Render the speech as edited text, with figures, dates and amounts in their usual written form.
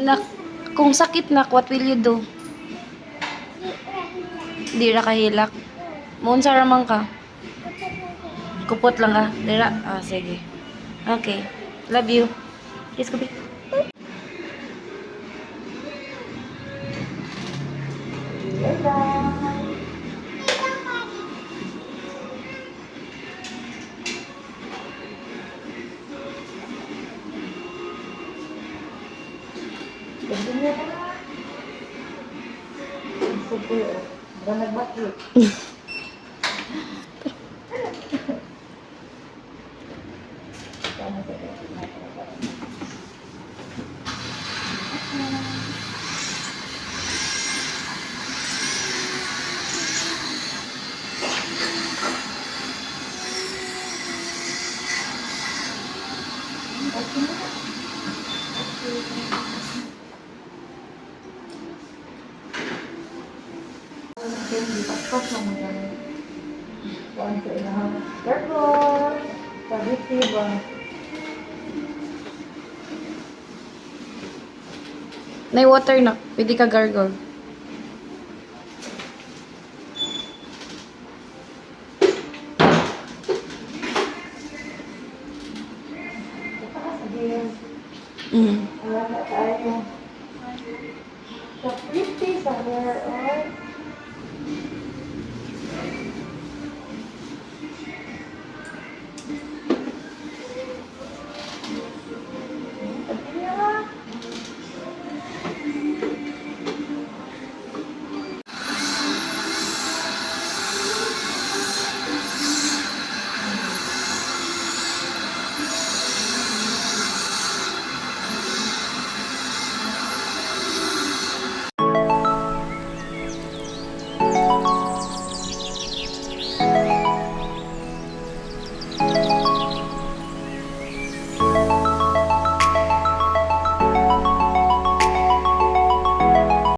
Na, kung sakit na, what will you do? Di ra kahilak. Muunsa raman ka? Kupot lang ka. Dira. Ah, sige. Okay. Love you. Kiss ko, babe. May water na. Pwede ka gargle. Mm. Wala tayo. Sa pretty, sa hair oil.